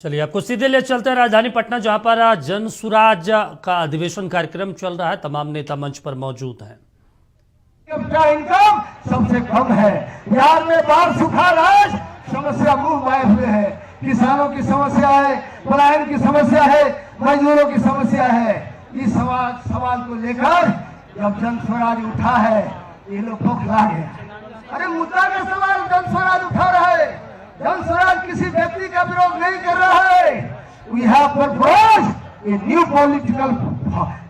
चलिए आपको सीधे ले चलते हैं राजधानी पटना, जहां पर जन सुराज का अधिवेशन कार्यक्रम चल रहा है। तमाम नेता मंच पर मौजूद हैं। का इनकम सबसे कम है। बिहार में बाढ़ सूखा राज समस्या मुंह बाए हुए है। किसानों की समस्या है, पलायन की समस्या है, मजदूरों की समस्या है। इस सवाल को लेकर जब जन स्वराज उठा है, ये लोग बौखला गया। अरे मुद्दा का सवाल जन स्वराज उठा रहा है। जन स्वराज किसी व्यक्ति का विरोध नहीं कर रहा है। We have proposed a new political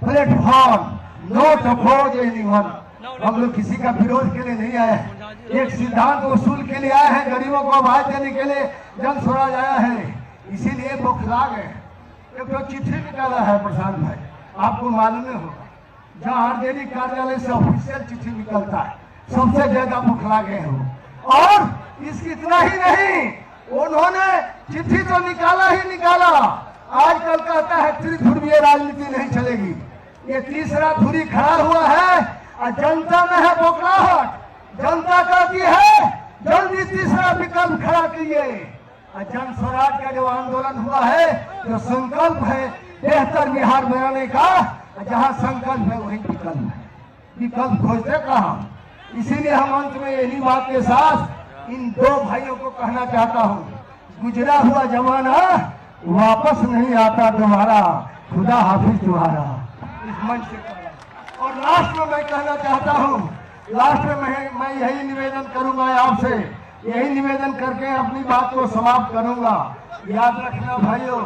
platform, not oppose anyone. हम लोग किसी का विरोध के लिए नहीं आए हैं, एक सिद्धांत वसूल के लिए आए हैं। गरीबों को आवाज देने के लिए जन स्वराज आया है, इसीलिए बौखला गए। एक तो चिट्ठी निकाला है प्रशांत भाई, आपको मालूम होगा, जहाँ आरजेडी कार्यालय से ऑफिशियल चिट्ठी निकलता है, सबसे ज्यादा बौखला गए हो। और इसकी इतना ही नहीं, उन्होंने चिट्ठी तो निकाला ही निकाला, आजकल कहता है त्रिध्रुवीय राजनीति नहीं चलेगी। ये तीसरा धुरी खड़ा हुआ है और जनता में है बौखलाहट। जनता कहती है जल्दी तीसरा विकल्प खड़ा कीजिए। जन स्वराज का जो आंदोलन हुआ है, जो संकल्प है बेहतर बिहार बनाने का, जहाँ संकल्प है वही विकल्प है। विकल्प खोजते कहाँ। इसीलिए हम अंत में यही बात के साथ इन दो भाइयों को कहना चाहता हूँ, गुजरा हुआ जमाना वापस नहीं आता दोबारा, खुदा हाफिज तुम्हारा। इस मंच से और लास्ट में मैं कहना चाहता हूँ, लास्ट में मैं यही निवेदन करूंगा आपसे, यही निवेदन करके अपनी बात को समाप्त करूंगा। याद रखना भाइयों,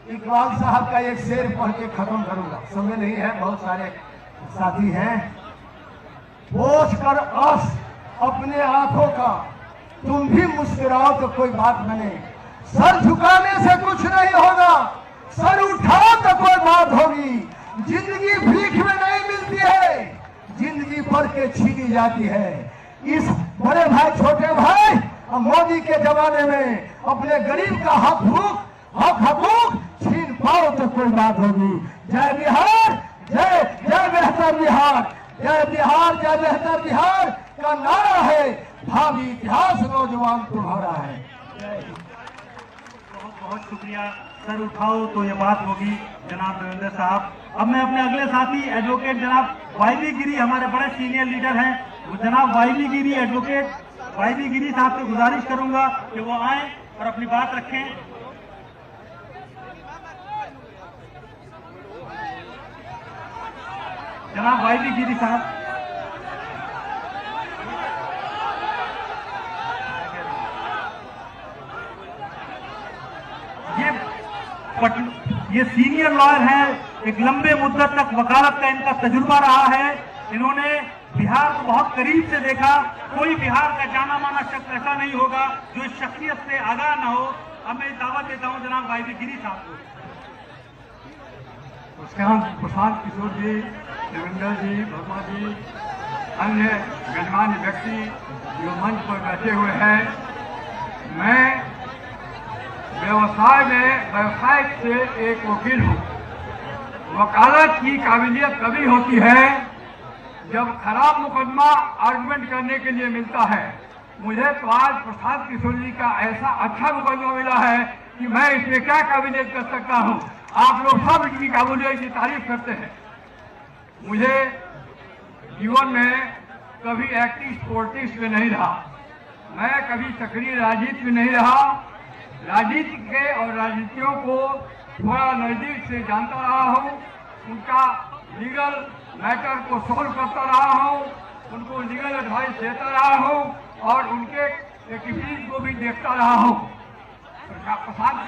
इकबाल साहब का एक शेर पढ़ के खत्म करूंगा, समय नहीं है, बहुत सारे साथी हैं। पोछ कर आस अपने आंखों का, तुम भी मुस्कुराओ तो कोई बात बने। सर झुकाने से कुछ नहीं होगा, सर उठाओ तो कोई बात होगी। जिंदगी भीख में नहीं मिलती है, जिंदगी पढ़ के छीनी जाती है। इस बड़े भाई छोटे भाई और मोदी के जमाने में अपने गरीब का हकूक छीन पाओ तो कोई बात होगी। जय बिहार, जय जय बेहतर बिहार, जय बिहार, जय बेहतर बिहार का नारा है। भावी इतिहास नौजवान तुम्हारा है। बहुत बहुत शुक्रिया। सर उठाओ तो ये बात होगी जनाब देवेंद्र साहब। अब मैं अपने अगले साथी एडवोकेट जनाब वाईवी गिरी, हमारे बड़े सीनियर लीडर हैं, वो जनाब वाईवी गिरी, एडवोकेट वाईवी गिरी साहब से गुजारिश करूंगा कि वो आए और अपनी बात रखें। जनाब वाईवी गिरी साहब। ये सीनियर लॉयर हैं, एक लंबे मुद्दत तक वकालत का इनका तजुर्बा रहा है। इन्होंने बिहार को बहुत करीब से देखा। कोई बिहार का जाना माना शख्स ऐसा नहीं होगा जो इस शख्सियत से आगाह न हो। अब मैं दावत देता हूं जनाब वाईवी गिरी साहब को। प्रशांत किशोर जी, देवेंद्र जी, वर्मा जी, अन्य गणमान्य व्यक्ति जो मंच पर बैठे हुए हैं, मैं व्यवसाय से एक वकील हूँ। वकालत की काबिलियत तभी होती है जब खराब मुकदमा आर्गुमेंट करने के लिए मिलता है। मुझे तो आज प्रशांत किशोर जी का ऐसा अच्छा मुकदमा मिला है कि मैं इसमें क्या काबिलियत कर सकता हूँ। आप लोग सब इनकी काबिलियत की तारीफ करते हैं। मुझे जीवन में कभी एक्टिव पॉलिटिक्स में नहीं रहा, मैं कभी सक्रिय राजनीति में नहीं रहा। राजनीति के और राजनीतियों को थोड़ा नजदीक से जानता रहा हूँ, उनका लीगल मैटर को सॉल्व करता रहा हूँ, उनको लीगल एडवाइस देता रहा हूँ और उनके एक्टिविटीज को भी देखता रहा हूँ। प्रशांत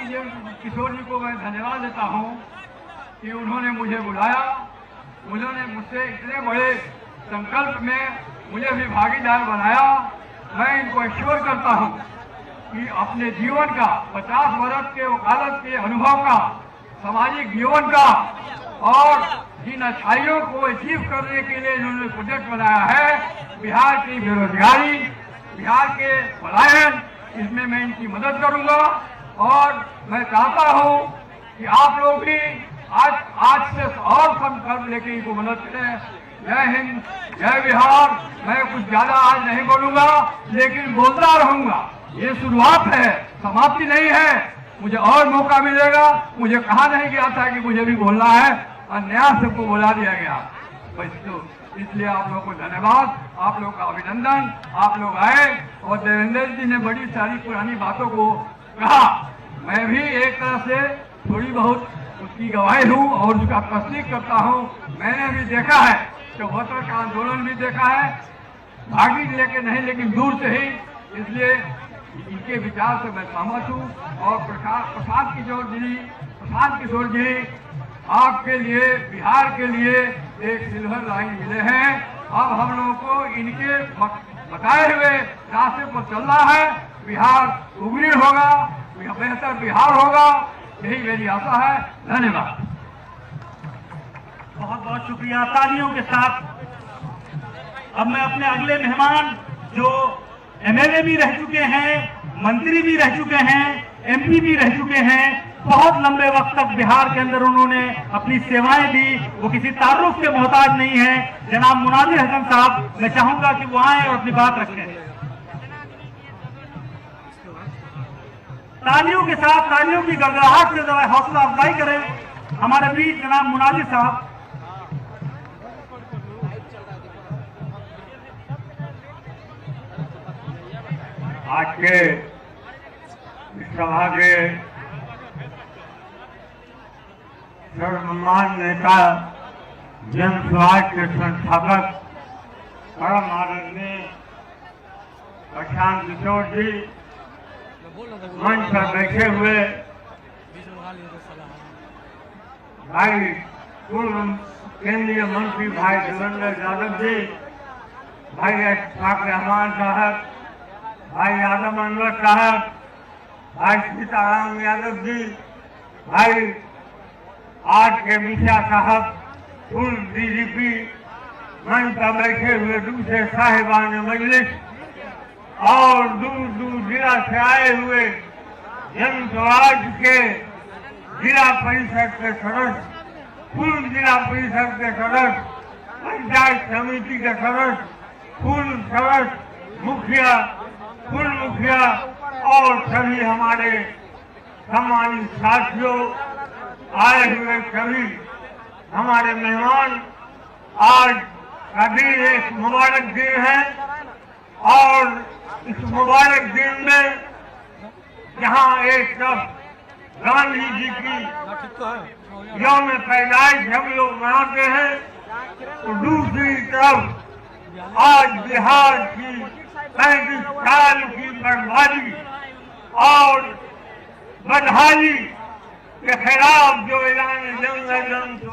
किशोर जी को मैं धन्यवाद देता हूँ कि उन्होंने मुझे बुलाया, उन्होंने मुझसे इतने बड़े संकल्प में मुझे भी भागीदार बनाया। मैं इनको एश्योर करता हूँ कि अपने जीवन का 50 वर्ष के वकालत के अनुभव का, सामाजिक जीवन का और जिन अच्छाइयों को अचीव करने के लिए इन्होंने प्रोजेक्ट बनाया है, बिहार की बेरोजगारी, बिहार के पलायन, इसमें मैं इनकी मदद करूंगा। और मैं चाहता हूं कि आप लोग भी आज से और संकल्प लेके इनको मदद करें। जय हिंद, जय बिहार। मैं कुछ ज्यादा आज नहीं बोलूंगा, लेकिन बोलता रहूंगा। ये शुरुआत है, समाप्ति नहीं है। मुझे और मौका मिलेगा। मुझे कहा नहीं गया था कि मुझे भी बोलना है, अन्याय सबको बुला दिया गया। बस तो इसलिए आप लोगों को धन्यवाद, आप लोगों का अभिनंदन। आप लोग आए और देवेंद्र जी ने बड़ी सारी पुरानी बातों को कहा। मैं भी एक तरह से थोड़ी बहुत उसकी गवाही हूँ और उसका तस्दीक करता हूँ। मैंने भी देखा है, 74 का आंदोलन भी देखा है, भागी लेके नहीं लेकिन दूर से ही। इसलिए इनके विचार से मैं सहमत हूँ। और प्रशांत किशोर जी आपके लिए, बिहार के लिए एक सिल्वर लाइन मिले हैं। अब हम लोगों को इनके बताए हुए रास्ते पर चलना है। बिहार उग्र होगा, बेहतर बिहार होगा, यही मेरी आशा है। धन्यवाद। बहुत बहुत शुक्रिया। तालियों के साथ अब मैं अपने अगले मेहमान जो एमएलए भी रह चुके हैं, मंत्री भी रह चुके हैं, एमपी भी रह चुके हैं, बहुत लंबे वक्त तक बिहार के अंदर उन्होंने अपनी सेवाएं दी, वो किसी तारुफ के मोहताज नहीं है। जनाब मुनाजिर हसन साहब, मैं चाहूंगा कि वो आए और अपनी बात रखें। तालियों के साथ, तालियों की गड़गड़ाहट से जरा हौसला अफजाई करें हमारे बीच जनाब मुनाजिर साहब। आज के सभा के सर्वमान नेता, जन स्वराज के संस्थापक परम आदरणीय प्रशांत किशोर जी, मंच पर बैठे हुए भाई पूर्व केंद्रीय मंत्री भाई देवेंद्र यादव जी, भाई अशफाक रहमान साहब, भाई यादव अनवर साहब, भाई सीताराम यादव जी, भाई आज के मिश्रा साहब, पूर्व डीजीपी, मंच पर बैठे हुए दूसरे साहिबान मजलिस और दूर दूर जिला से आए हुए जन स्वराज के जिला परिषद के सदस्य, पूर्व जिला परिषद के सदस्य, पंचायत समिति के सदस्य, पूर्व सदस्य, मुखिया, पूर्व मुखिया और सभी हमारे सम्मानित साथियों, आए हुए सभी हमारे मेहमान। आज का दिन एक मुबारक दिन है और इस मुबारक दिन में जहाँ एक तरफ गांधी जी की यौम पैदाइश हम लोग मनाते हैं, तो दूसरी तरफ आज बिहार की 35 साल की बर्बादी और बदहाली के खिलाफ जो ऐलान जंग